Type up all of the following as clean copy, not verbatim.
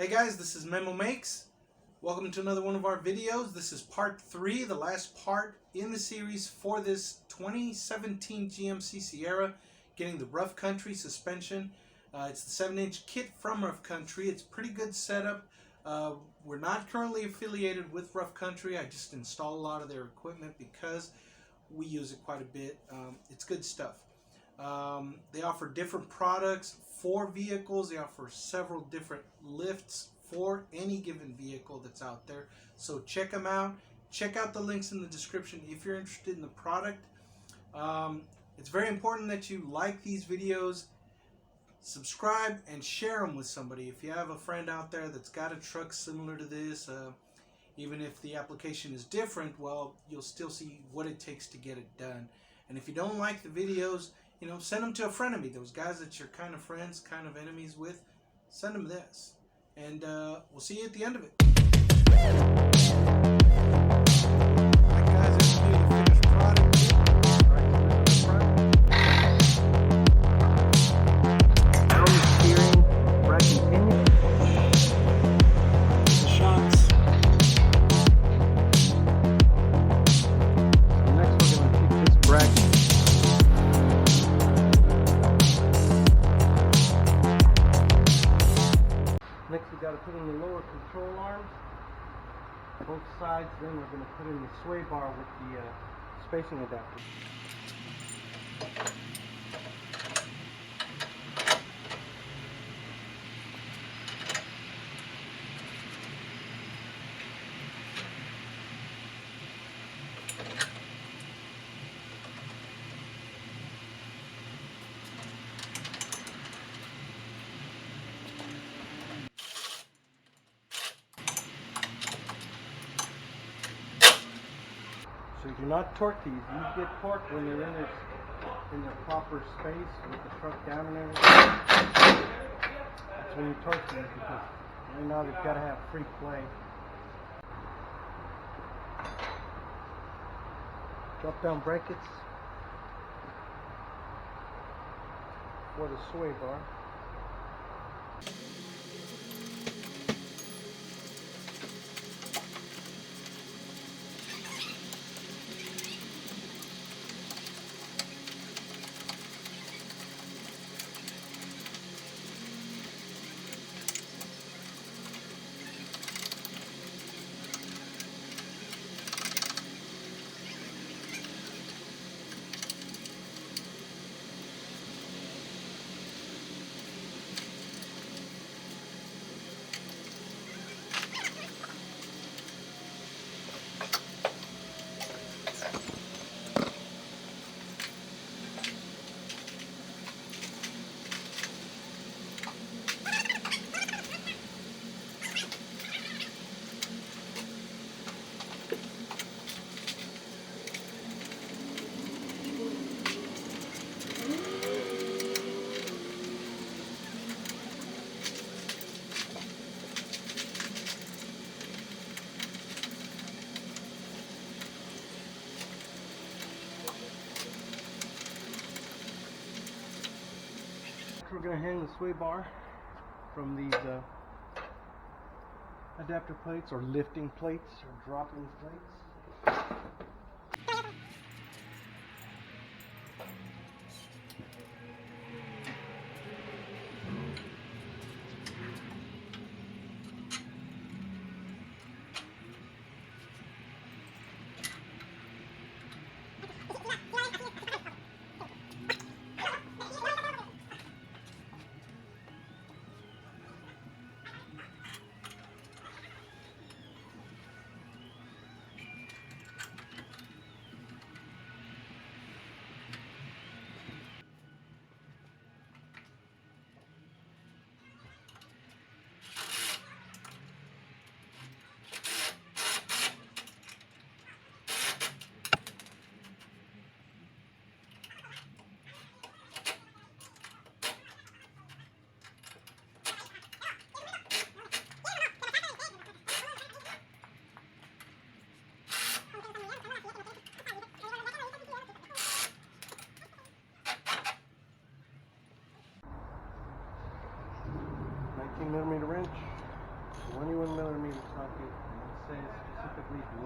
Hey guys, this is Memo Makes. Welcome to another one of our videos. This is part 3, the last part in the series for this 2017 GMC Sierra, getting the Rough Country suspension. It's the 7-inch kit from Rough Country. It's pretty good setup. We're not currently affiliated with Rough Country. I just install a lot of their equipment because we use it quite a bit. It's good stuff. They offer different products for vehicles. They offer several different lifts for any given vehicle that's out there. So check them out. Check out the links in the description if you're interested in the product. It's very important that you like these videos, subscribe, and share them with somebody. If you have a friend out there that's got a truck similar to this, even if the application is different, well, you'll still see what it takes to get it done. And if you don't like the videos, send them to a friend of me. Those guys that you're kind of friends, kind of enemies with, send them this. And we'll see you at the end of it. Alright guys, this will be the finished product here. Right to the front. Down the steering, brake continued. The shocks. So next we're going to take this bracket. Next we got to put in the lower control arms, both sides. Then we're going to put in the sway bar with the spacing adapter. So do not torque these. These get torqued when they're in their proper space with the truck down and everything. That's when you torque these, because right now they've got to have free play. Drop down brackets for the sway bar. We're going to hang the sway bar from these adapter plates, or lifting plates, or dropping plates.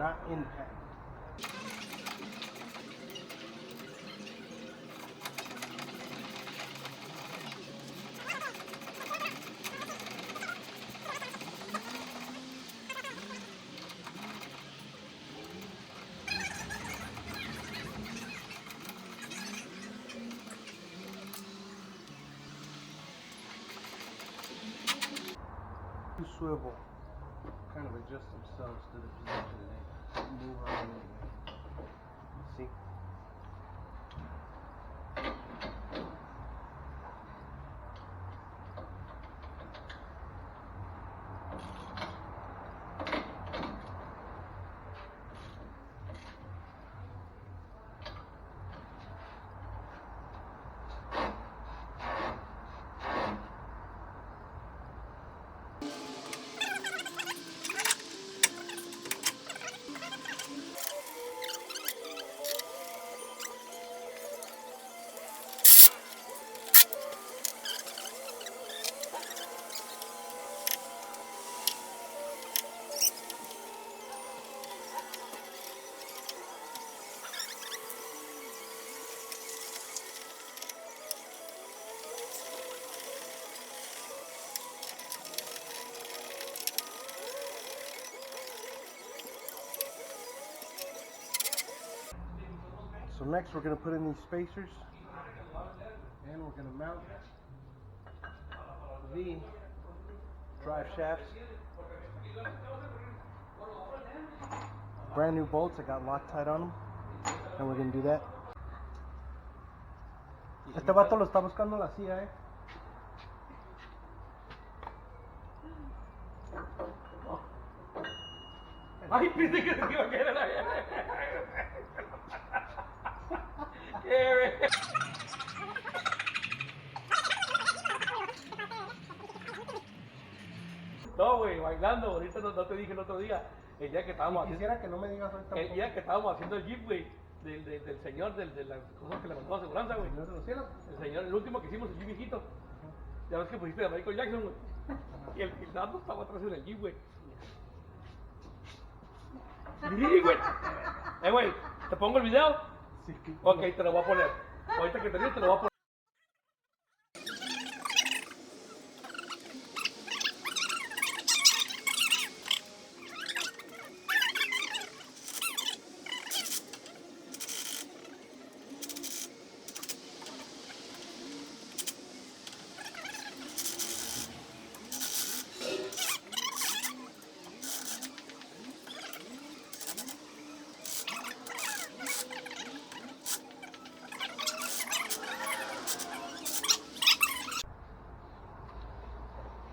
not impact. Swivel kind of adjust themselves to the position and they move around anyway. See? So next we're going to put in these spacers and we're going to mount the drive shafts. Brand new bolts, I got Loctite on them, and we're going to do that. Este vato lo está buscando la CIA, eh. Ay, pensé que se iba a caer a la No, güey, bailando, ahorita no te dije el otro día, el día que estábamos haciendo... Quisiera que no me digas ahorita. El día que estábamos haciendo el jeep, güey, del señor, de la cosa que le mandó a aseguranza, güey. ¿Señor de los cielos? El señor, el último que hicimos, el jeep viejito. Ya ves que pusiste a Michael Jackson, güey. Y el dato estaba atrás en el jeep, güey. Sí, güey. Güey, ¿te pongo el video? Sí. Ok, te lo voy a poner. Ahorita que te digo, te lo voy a poner.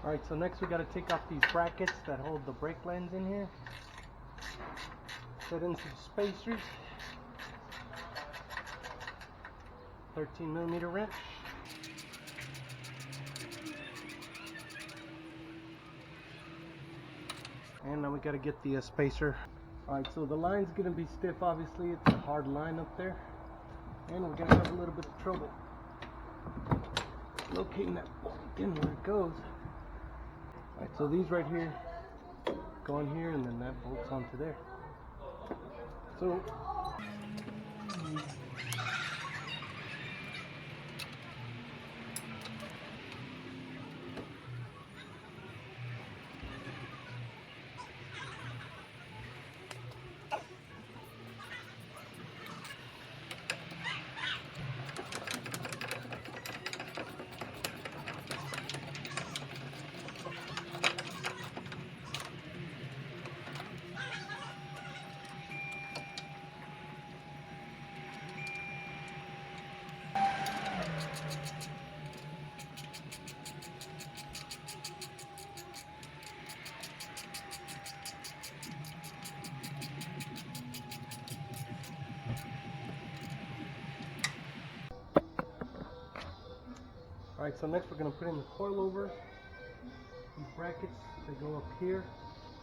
Alright, so next we got to take off these brackets that hold the brake lines in here. Set in some spacers. 13mm wrench. And now we got to get the spacer. Alright, so the line's going to be stiff, obviously. It's a hard line up there. And we're going to have a little bit of trouble locating that bolt in where it goes. Alright, so these right here go in here, and then that bolts onto there. So alright, so next we're going to put in the coilovers. These brackets, they go up here.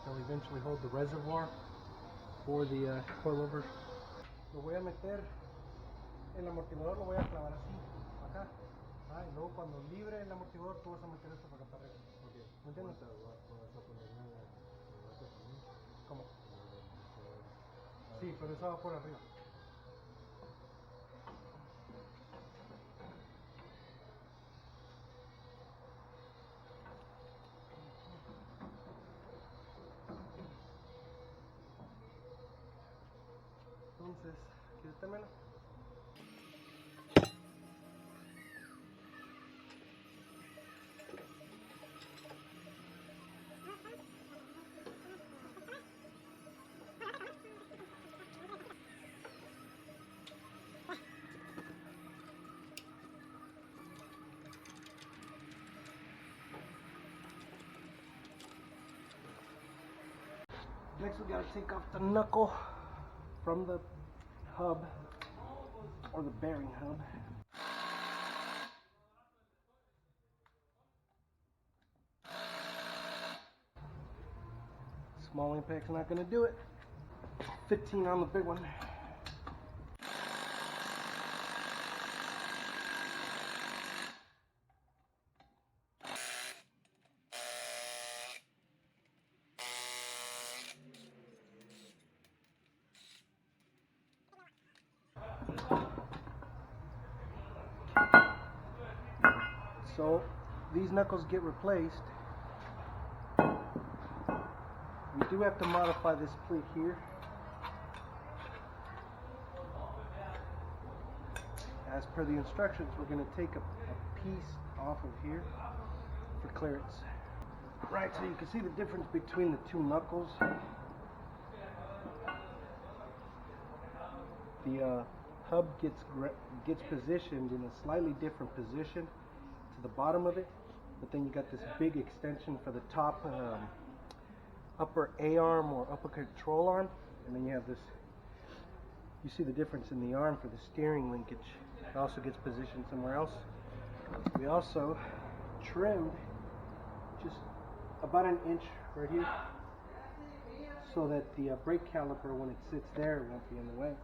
They'll eventually hold the reservoir for the coilovers. Lo voy a meter, el amortiguador lo voy a clavar así, acá. Ah, y luego cuando libre el amortiguador tú vas a meter esto para acá para arriba. Okay. ¿Me entiendes? ¿Cómo? pero esa va por arriba. Entonces, quítamelo. Next we gotta take off the knuckle from the hub, or the bearing hub. Small impact's not gonna do it. 15 on the big one. So these knuckles get replaced. We do have to modify this plate here. As per the instructions, we're going to take a piece off of here for clearance. Right, so you can see the difference between the two knuckles. The hub gets positioned in a slightly different position to the bottom of it, but then you got this big extension for the top upper A-arm or upper control arm, and then you have this, you see the difference in the arm for the steering linkage. It also gets positioned somewhere else. We also trimmed just about an inch right here so that the brake caliper, when it sits there, won't be in the way.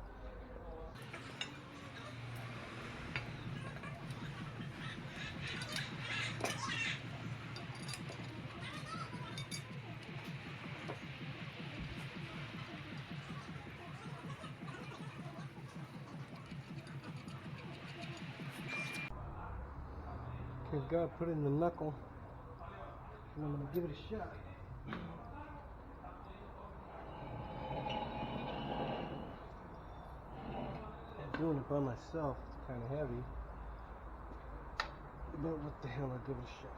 Okay, gotta put in the knuckle, and I'm gonna give it a shot. I'm doing it by myself, it's kind of heavy, but what the hell, I'll give it a shot.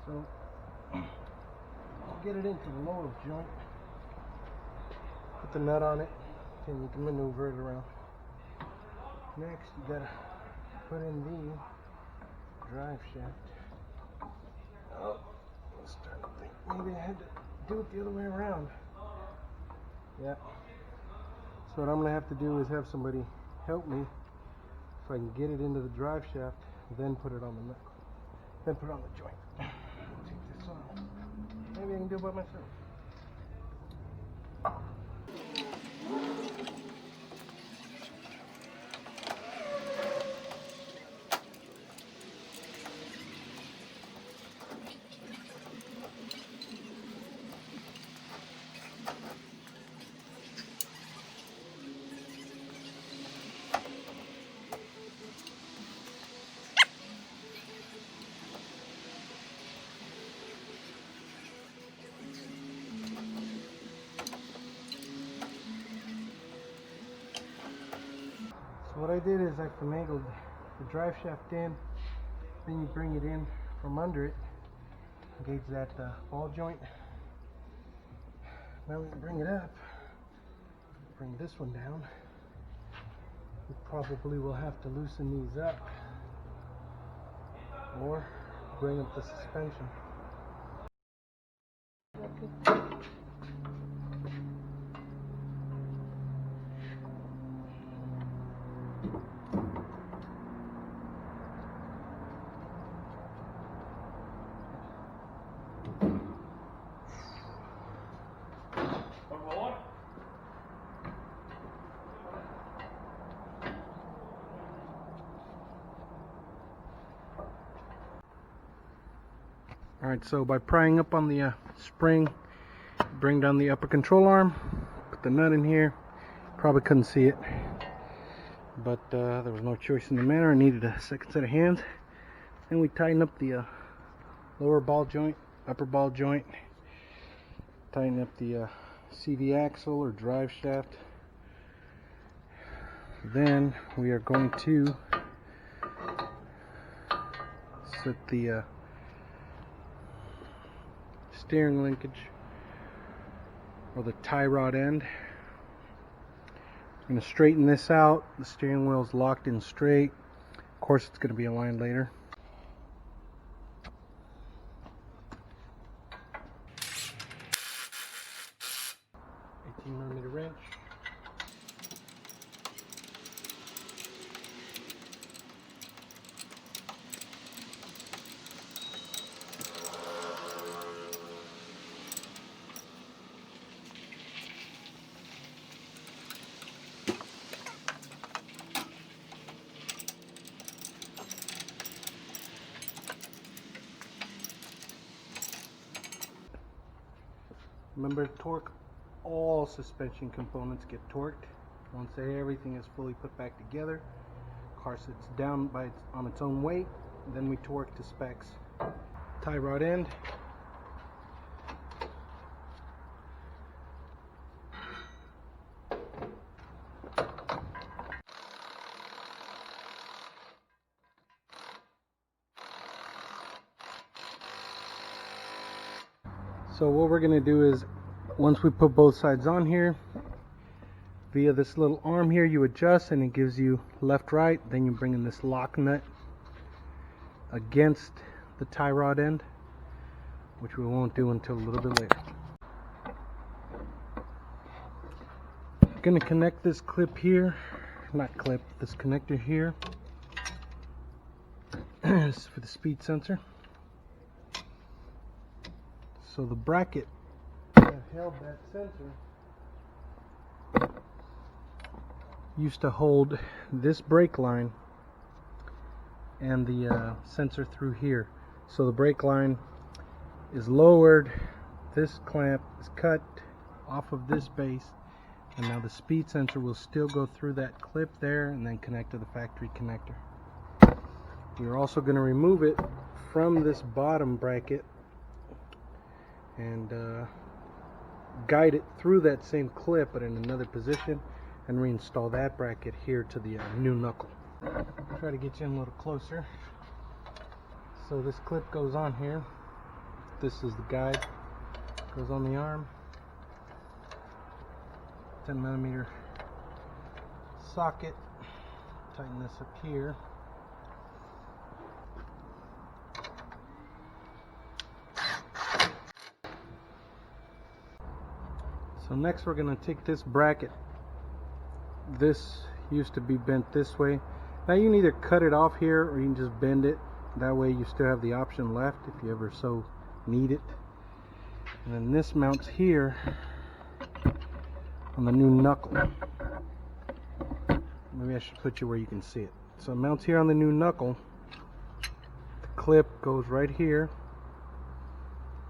So, get it into the lower joint, put the nut on it, and you can maneuver it around. Next, you gotta put in the drive shaft. Oh, I'm starting to think maybe I had to do it the other way around. Yeah. So what I'm gonna have to do is have somebody help me so I can get it into the drive shaft, then put it on the knuckle, then put it on the joint. Take this off. Maybe I can do it by myself. So what I did is I finagled the drive shaft in, then you bring it in from under it, engage that ball joint. Now we can bring it up, bring this one down. We probably will have to loosen these up or bring up the suspension. Alright, so by prying up on the spring, bring down the upper control arm, put the nut in here. Probably couldn't see it, but there was no choice in the matter. I needed a second set of hands. Then we tighten up the lower ball joint, upper ball joint, tighten up the CV axle or drive shaft. Then we are going to set the steering linkage or the tie rod end. I'm going to straighten this out. The steering wheel is locked in straight. Of course, it's going to be aligned later. 18mm wrench. Remember to torque. All suspension components get torqued. Once everything is fully put back together, car sits down on its own weight, then we torque to specs. Tie rod end. So what we're going to do is, once we put both sides on here, via this little arm here, you adjust and it gives you left, right. Then you bring in this lock nut against the tie rod end, which we won't do until a little bit later. I'm going to connect this clip here, this connector here. This is for the speed sensor. So the bracket that held that sensor used to hold this brake line and the sensor through here. So the brake line is lowered, this clamp is cut off of this base, and now the speed sensor will still go through that clip there and then connect to the factory connector. We're also going to remove it from this bottom bracket and guide it through that same clip but in another position and reinstall that bracket here to the new knuckle. Try to get you in a little closer. So this clip goes on here. This is the guide. Goes on the arm. 10mm socket. Tighten this up here. So next we're going to take this bracket. This used to be bent this way. Now you can either cut it off here or you can just bend it. That way you still have the option left if you ever so need it. And then this mounts here on the new knuckle. Maybe I should put you where you can see it. So it mounts here on the new knuckle. The clip goes right here.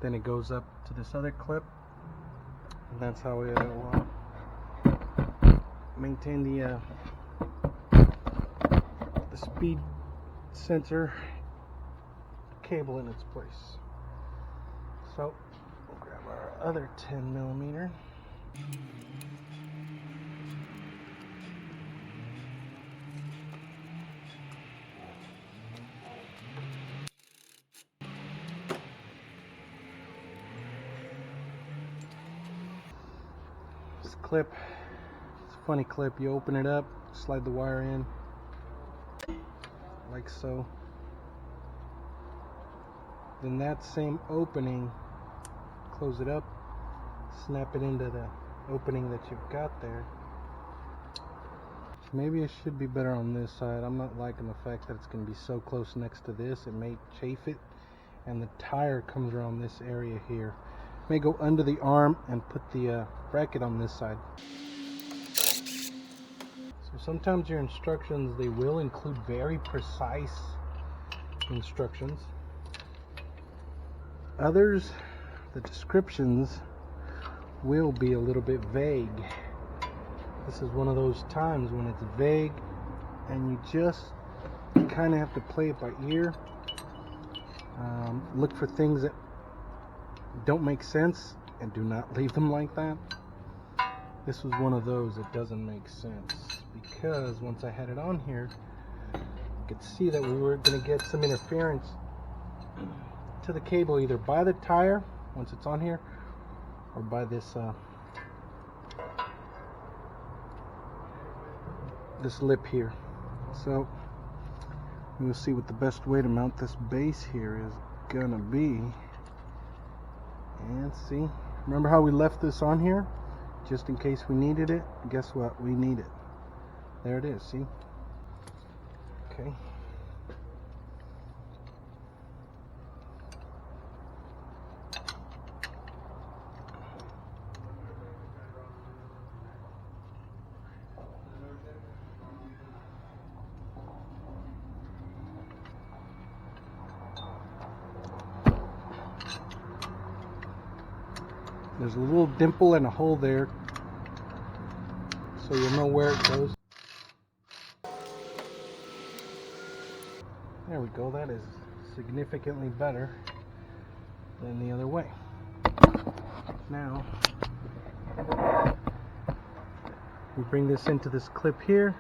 Then it goes up to this other clip. And that's how it will maintain the speed sensor cable in its place. So we'll grab our other 10mm. This clip, it's a funny clip. You open it up, slide the wire in like so. Then that same opening, close it up, snap it into the opening that you've got there. Maybe it should be better on this side. I'm not liking the fact that it's going to be so close next to this. It may chafe it, and the tire comes around this area here. May go under the arm and put the bracket on this side. So sometimes your instructions, they will include very precise instructions. Others, the descriptions will be a little bit vague. This is one of those times when it's vague and you just kind of have to play it by ear. Look for things that don't make sense and do not leave them like that. This was one of those that doesn't make sense, because once I had it on here, I could see that we were going to get some interference to the cable, either by the tire once it's on here, or by this this lip here. So we'll see what the best way to mount this base here is gonna be. And see, remember how we left this on here just in case we needed it? Guess what? We need it. There it is. See? Okay. There's a little dimple and a hole there, so you'll know where it goes. There we go. That is significantly better than the other way. Now we bring this into this clip here,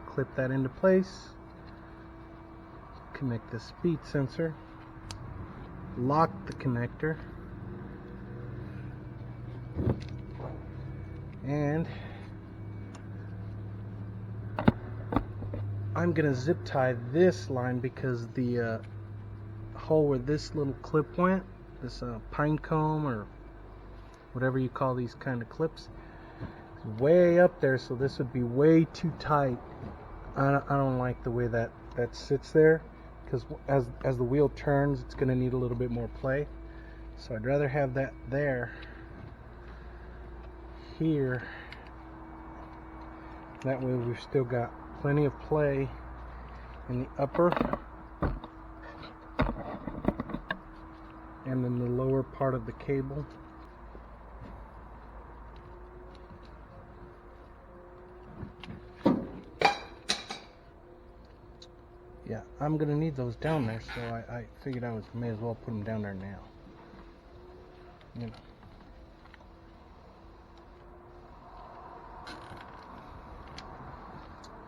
clip that into place, connect the speed sensor, lock the connector, and I'm gonna zip tie this line because the hole where this little clip went, this pine cone or whatever you call these kind of clips, is way up there, so this would be way too tight. I don't like the way that sits there, because as the wheel turns, it's gonna need a little bit more play. So I'd rather have that there, here. That way we've still got plenty of play in the upper and in the lower part of the cable. Yeah, I'm gonna need those down there, so I figured I may as well put them down there now. You know.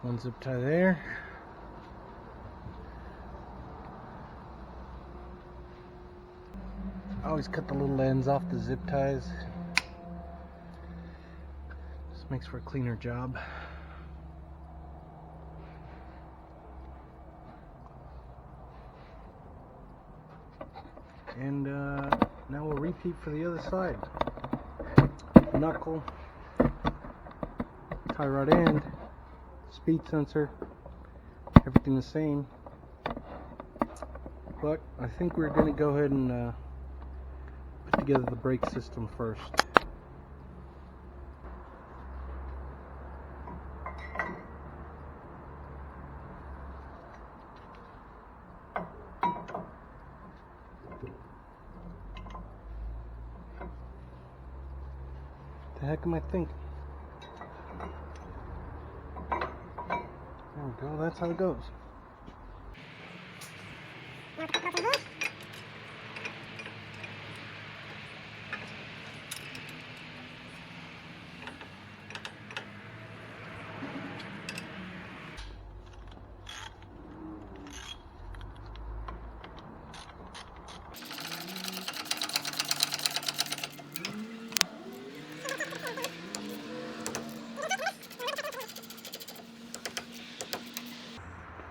One zip tie there. I always cut the little ends off the zip ties. Just makes for a cleaner job. And now we'll repeat for the other side. Knuckle, tie rod end, speed sensor, everything the same. But I think we're going to go ahead and put together the brake system first. The heck am I thinking? There we go, that's how it goes.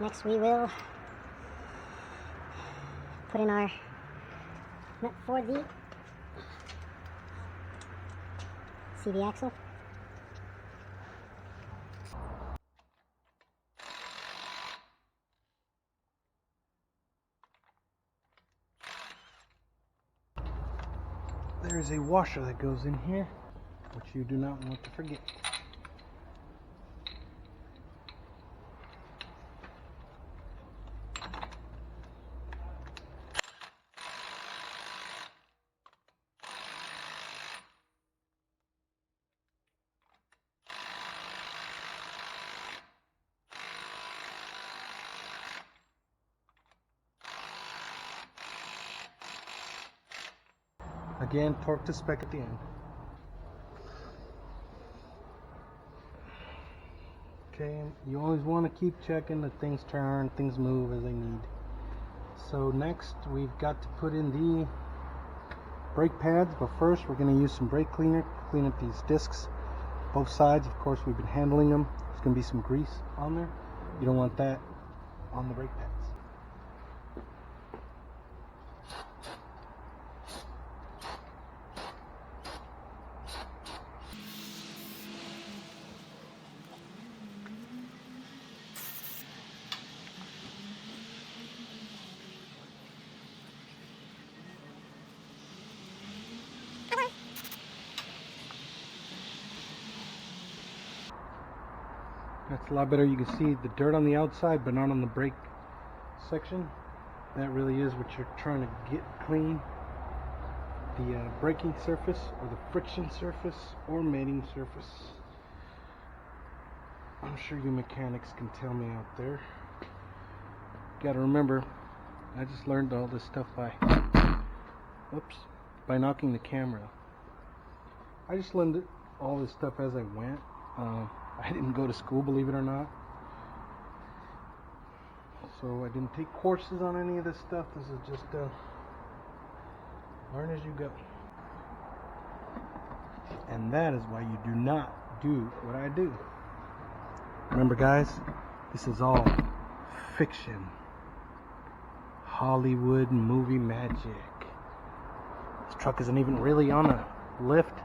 Next we will put in our nut for the CV axle. There is a washer that goes in here, which you do not want to forget. Again, torque to spec at the end. Okay, and you always want to keep checking that things turn, things move as they need. So next we've got to put in the brake pads, but first we're going to use some brake cleaner to clean up these discs, both sides. Of course, we've been handling them. There's going to be some grease on there. You don't want that on the brake pads. That's a lot better. You can see the dirt on the outside, but not on the brake section. That really is what you're trying to get clean. The braking surface, or the friction surface, or mating surface. I'm sure you mechanics can tell me out there. Gotta remember, I just learned all this stuff by knocking the camera. I just learned all this stuff as I went. I didn't go to school, believe it or not. So I didn't take courses on any of this stuff. This is just learn as you go. And that is why you do not do what I do. Remember, guys, this is all fiction. Hollywood movie magic. This truck isn't even really on a lift.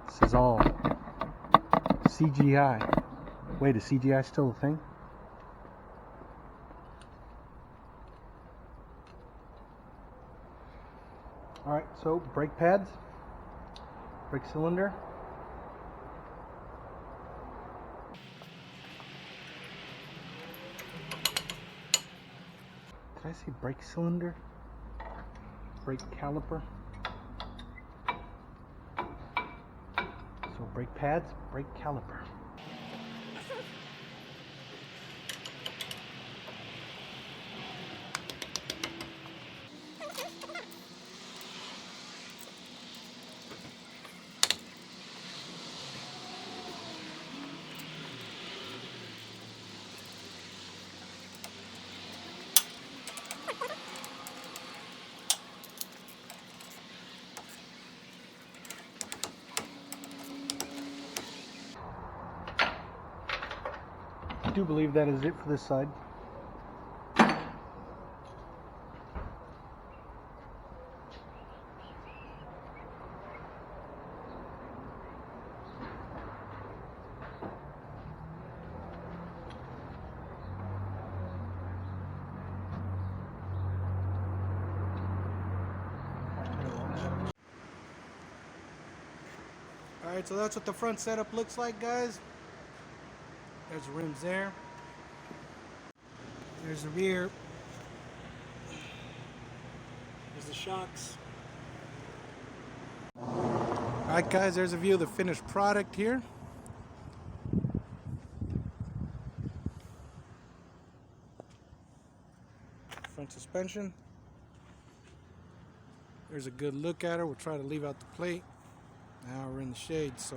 This is all CGI. Wait, is CGI still a thing? Alright, so brake pads, brake cylinder. Did I say brake cylinder? Brake caliper. So brake pads, brake caliper. I do believe that is it for this side. Alright, so that's what the front setup looks like, guys. There's the rims there. There's the rear. There's the shocks. Alright, guys, there's a view of the finished product here. Front suspension. There's a good look at her. We'll try to leave out the plate. Now we're in the shade, so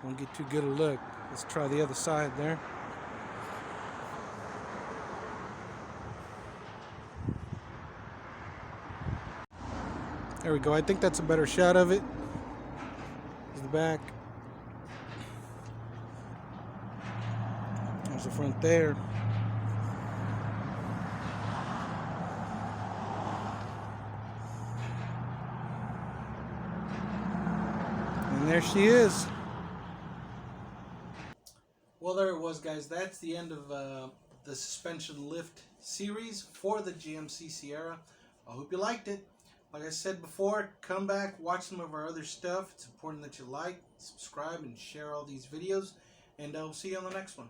won't get too good a look. Let's try the other side there. There we go. I think that's a better shot of it. There's the back. There's the front there. And there she is. Well, there it was, guys. That's the end of the suspension lift series for the GMC Sierra. I hope you liked it. Like I said before, come back, watch some of our other stuff. It's important that you like, subscribe, and share all these videos. And I'll see you on the next one.